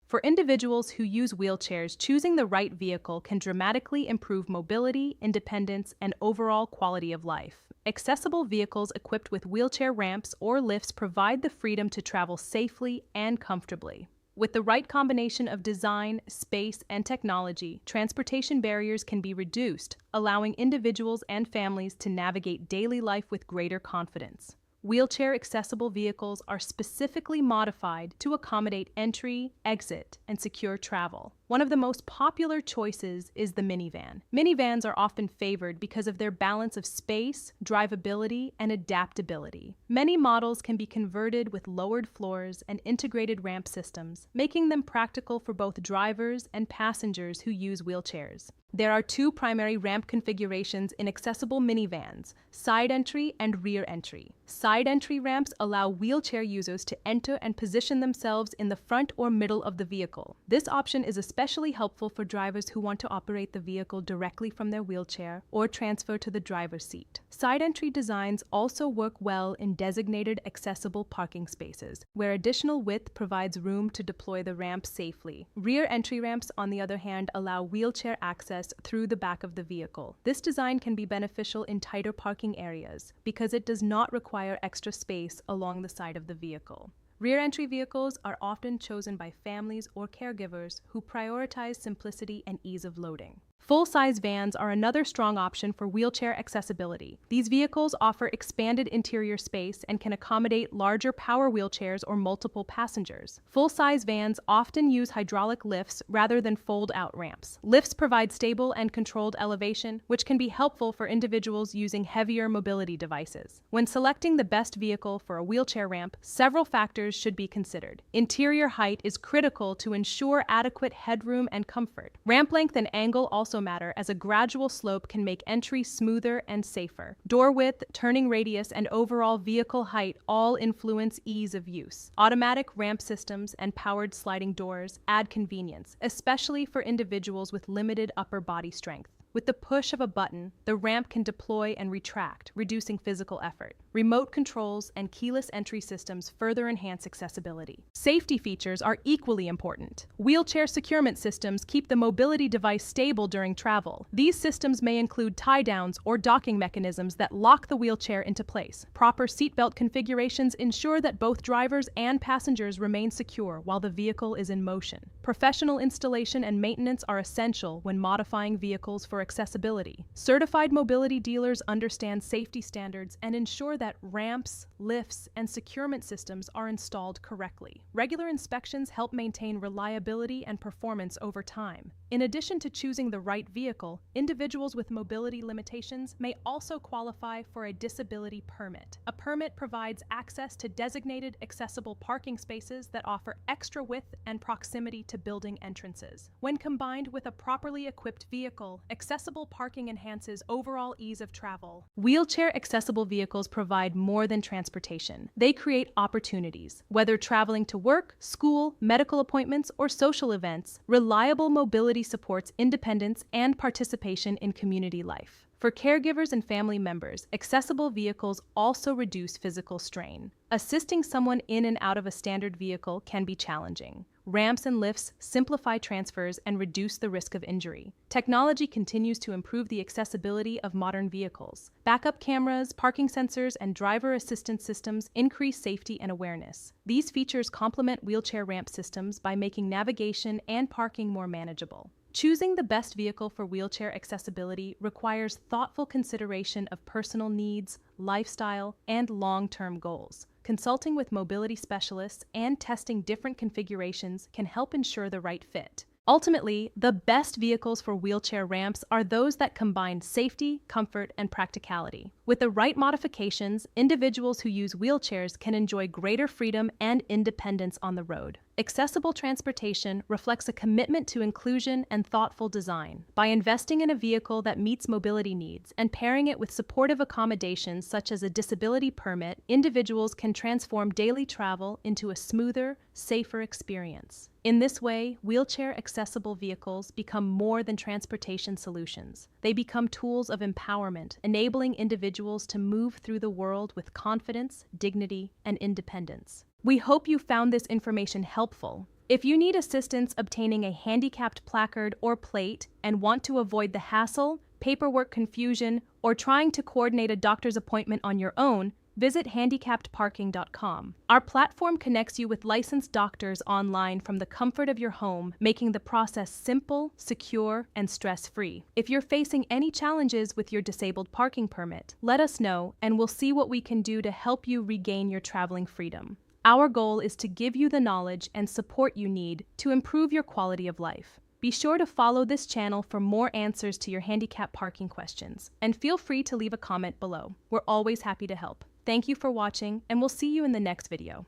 For individuals who use wheelchairs, choosing the right vehicle can dramatically improve mobility, independence, and overall quality of life. Accessible vehicles equipped with wheelchair ramps or lifts provide the freedom to travel safely and comfortably. With the right combination of design, space, and technology, transportation barriers can be reduced, allowing individuals and families to navigate daily life with greater confidence. Wheelchair-accessible vehicles are specifically modified to accommodate entry, exit, and secure travel. One of the most popular choices is the minivan. Minivans are often favored because of their balance of space, drivability, and adaptability. Many models can be converted with lowered floors and integrated ramp systems, making them practical for both drivers and passengers who use wheelchairs. There are two primary ramp configurations in accessible minivans: side entry and rear entry. Side entry ramps allow wheelchair users to enter and position themselves in the front or middle of the vehicle. This option is especially helpful for drivers who want to operate the vehicle directly from their wheelchair or transfer to the driver's seat. Side entry designs also work well in designated accessible parking spaces, where additional width provides room to deploy the ramp safely. Rear entry ramps, on the other hand, allow wheelchair access through the back of the vehicle. This design can be beneficial in tighter parking areas because it does not require extra space along the side of the vehicle. Rear entry vehicles are often chosen by families or caregivers who prioritize simplicity and ease of loading. Full-size vans are another strong option for wheelchair accessibility. These vehicles offer expanded interior space and can accommodate larger power wheelchairs or multiple passengers. Full-size vans often use hydraulic lifts rather than fold-out ramps. Lifts provide stable and controlled elevation, which can be helpful for individuals using heavier mobility devices. When selecting the best vehicle for a wheelchair ramp, several factors should be considered. Interior height is critical to ensure adequate headroom and comfort. Ramp length and angle also matter, as a gradual slope can make entry smoother and safer. Door width, turning radius, and overall vehicle height all influence ease of use. Automatic ramp systems and powered sliding doors add convenience, especially for individuals with limited upper body strength. With the push of a button, the ramp can deploy and retract, reducing physical effort. Remote controls and keyless entry systems further enhance accessibility. Safety features are equally important. Wheelchair securement systems keep the mobility device stable during travel. These systems may include tie-downs or docking mechanisms that lock the wheelchair into place. Proper seatbelt configurations ensure that both drivers and passengers remain secure while the vehicle is in motion. Professional installation and maintenance are essential when modifying vehicles for accessibility. Certified mobility dealers understand safety standards and ensure that ramps, lifts, and securement systems are installed correctly. Regular inspections help maintain reliability and performance over time. In addition to choosing the right vehicle, individuals with mobility limitations may also qualify for a disability permit. A permit provides access to designated accessible parking spaces that offer extra width and proximity to building entrances. When combined with a properly equipped vehicle, accessible parking enhances overall ease of travel. Wheelchair accessible vehicles provide more than transportation. They create opportunities. Whether traveling to work, school, medical appointments, or social events, reliable mobility supports independence and participation in community life. For caregivers and family members, accessible vehicles also reduce physical strain. Assisting someone in and out of a standard vehicle can be challenging. Ramps and lifts simplify transfers and reduce the risk of injury. Technology continues to improve the accessibility of modern vehicles. Backup cameras, parking sensors, and driver assistance systems increase safety and awareness. These features complement wheelchair ramp systems by making navigation and parking more manageable. Choosing the best vehicle for wheelchair accessibility requires thoughtful consideration of personal needs, lifestyle, and long-term goals. Consulting with mobility specialists and testing different configurations can help ensure the right fit. Ultimately, the best vehicles for wheelchair ramps are those that combine safety, comfort, and practicality. With the right modifications, individuals who use wheelchairs can enjoy greater freedom and independence on the road. Accessible transportation reflects a commitment to inclusion and thoughtful design. By investing in a vehicle that meets mobility needs and pairing it with supportive accommodations such as a disability permit, individuals can transform daily travel into a smoother, safer experience. In this way, wheelchair-accessible vehicles become more than transportation solutions. They become tools of empowerment, enabling individuals to move through the world with confidence, dignity, and independence. We hope you found this information helpful. If you need assistance obtaining a handicapped placard or plate and want to avoid the hassle, paperwork confusion, or trying to coordinate a doctor's appointment on your own, visit handicappedparking.com. Our platform connects you with licensed doctors online from the comfort of your home, making the process simple, secure, and stress-free. If you're facing any challenges with your disabled parking permit, let us know and we'll see what we can do to help you regain your traveling freedom. Our goal is to give you the knowledge and support you need to improve your quality of life. Be sure to follow this channel for more answers to your handicap parking questions, and feel free to leave a comment below. We're always happy to help. Thank you for watching, and we'll see you in the next video.